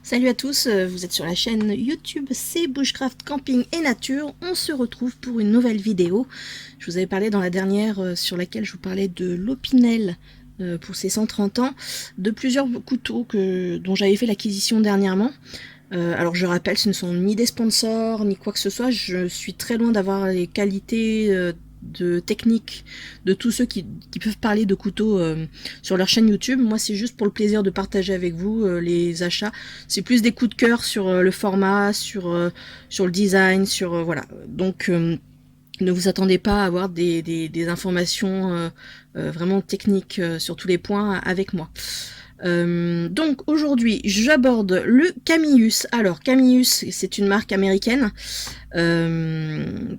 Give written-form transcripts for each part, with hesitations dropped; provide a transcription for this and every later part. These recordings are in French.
Salut à tous, vous êtes sur la chaîne YouTube C'est Bushcraft Camping et Nature. On se retrouve pour une nouvelle vidéo. Je vous avais parlé dans la dernière sur laquelle je vous parlais de l'Opinel pour ses 130 ans, de plusieurs couteaux dont j'avais fait l'acquisition dernièrement. Alors je rappelle, ce ne sont ni des sponsors ni quoi que ce soit. Je suis très loin d'avoir les qualités de technique de tous ceux qui peuvent parler de couteaux sur leur chaîne YouTube. Moi c'est juste pour le plaisir de partager avec vous les achats. C'est plus des coups de cœur sur le format, sur le design, sur voilà. Donc ne vous attendez pas à avoir des informations vraiment techniques sur tous les points avec moi. Donc aujourd'hui j'aborde le Camillus. Alors Camillus, c'est une marque américaine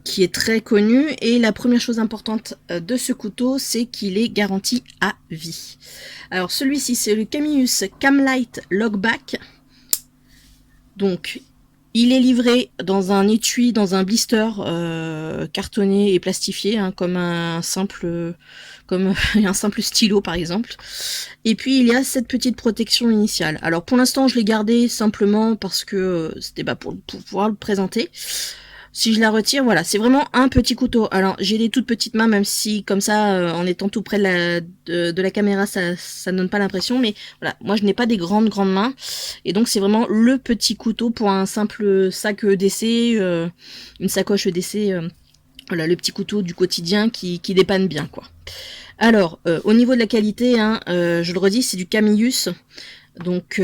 qui est très connue, et la première chose importante de ce couteau, c'est qu'il est garanti à vie. Alors celui-ci, c'est le Camillus Camlight Logback. Donc il est livré dans un étui, dans un blister cartonné et plastifié, hein, comme un simple stylo par exemple. Et puis il y a cette petite protection initiale. Alors pour l'instant je l'ai gardé simplement parce que c'était pour pouvoir le présenter. Si je la retire, voilà, c'est vraiment un petit couteau. Alors j'ai des toutes petites mains, même si comme ça, en étant tout près de la caméra, ça ne donne pas l'impression. Mais voilà, moi je n'ai pas des grandes mains. Et donc c'est vraiment le petit couteau pour un simple sac EDC, une sacoche EDC. Voilà, le petit couteau du quotidien qui dépanne bien, quoi. Alors, au niveau de la qualité, hein, je le redis, c'est du Camillus. Donc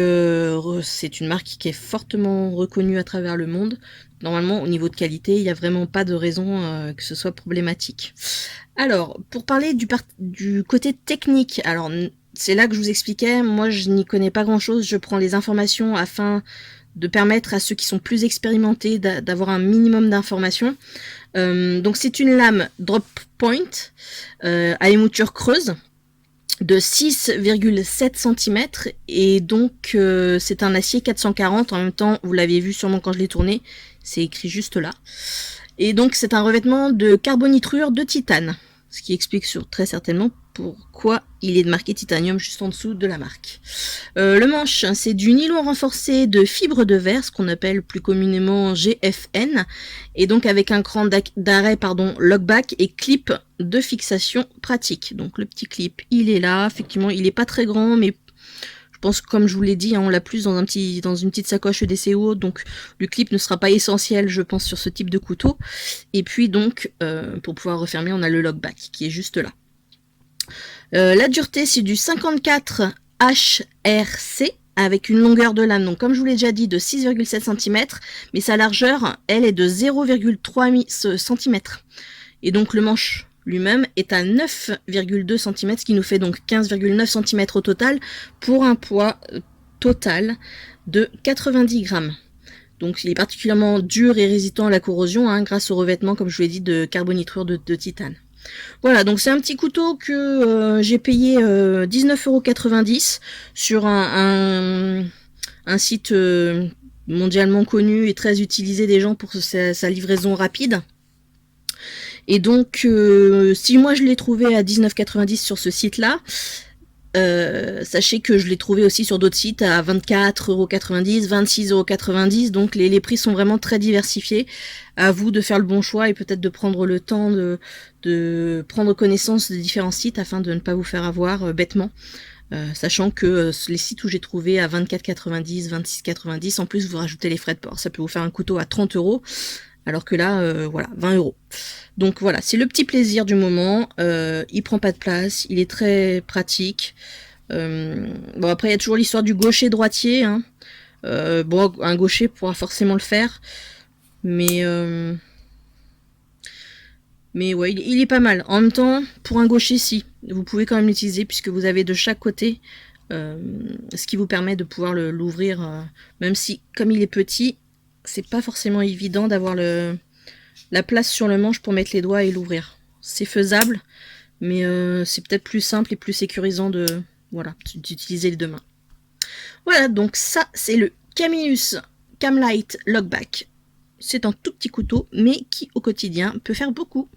c'est une marque qui est fortement reconnue à travers le monde. Normalement au niveau de qualité il n'y a vraiment pas de raison que ce soit problématique. Alors pour parler du côté technique, alors c'est là que je vous expliquais, moi je n'y connais pas grand chose, je prends les informations afin de permettre à ceux qui sont plus expérimentés d'avoir un minimum d'informations. Donc c'est une lame drop point à émouture creuse de 6,7 cm, et donc c'est un acier 440. En même temps, vous l'avez vu sûrement quand je l'ai tourné, c'est écrit juste là. Et donc c'est un revêtement de carbonitrure de titane, ce qui explique très certainement pourquoi il est marqué titanium juste en dessous de la marque. Le manche, c'est du nylon renforcé de fibre de verre, ce qu'on appelle plus communément GFN, et donc avec un cran d'arrêt lockback et clip de fixation pratique. Donc le petit clip, il est là, effectivement il n'est pas très grand, mais je pense que comme je vous l'ai dit, hein, on l'a plus dans une petite sacoche EDC ou autre, donc le clip ne sera pas essentiel je pense sur ce type de couteau. Et puis donc pour pouvoir refermer, on a le lockback qui est juste là. La dureté, c'est du 54 HRC avec une longueur de lame, donc comme je vous l'ai déjà dit, de 6,7 cm, mais sa largeur, elle, est de 0,3 cm. Et donc le manche lui-même est à 9,2 cm, ce qui nous fait donc 15,9 cm au total, pour un poids total de 90 grammes. Donc il est particulièrement dur et résistant à la corrosion, hein, grâce au revêtement, comme je vous l'ai dit, de carbonitrure de titane. Voilà, donc c'est un petit couteau que j'ai payé 19,90 € sur un site mondialement connu et très utilisé des gens pour sa livraison rapide. Et donc si moi je l'ai trouvé à 19,90 € sur ce site-là, sachez que je l'ai trouvé aussi sur d'autres sites à 24,90 €, 26,90 €, donc les prix sont vraiment très diversifiés. À vous de faire le bon choix et peut-être de prendre le temps de prendre connaissance des différents sites afin de ne pas vous faire avoir bêtement. Sachant que les sites où j'ai trouvé à 24,90 €, 26,90 €, en plus vous rajoutez les frais de port, ça peut vous faire un couteau à 30 €, alors que là, voilà, 20 €. Donc voilà, c'est le petit plaisir du moment. Il prend pas de place, il est très pratique. Bon, après il y a toujours l'histoire du gaucher droitier, hein. Bon, un gaucher pourra forcément le faire, mais ouais, il est pas mal. En même temps, pour un gaucher, si, vous pouvez quand même l'utiliser puisque vous avez de chaque côté, ce qui vous permet de pouvoir l'ouvrir, même si, comme il est petit, c'est pas forcément évident d'avoir la place sur le manche pour mettre les doigts et l'ouvrir. C'est faisable, mais c'est peut-être plus simple et plus sécurisant d'utiliser les deux mains. Voilà, donc ça c'est le Camillus Camlight Logback. C'est un tout petit couteau, mais qui au quotidien peut faire beaucoup.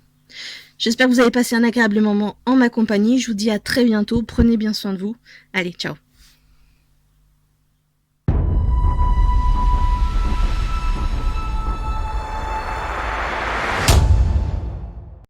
J'espère que vous avez passé un agréable moment en ma compagnie. Je vous dis à très bientôt. Prenez bien soin de vous. Allez, ciao.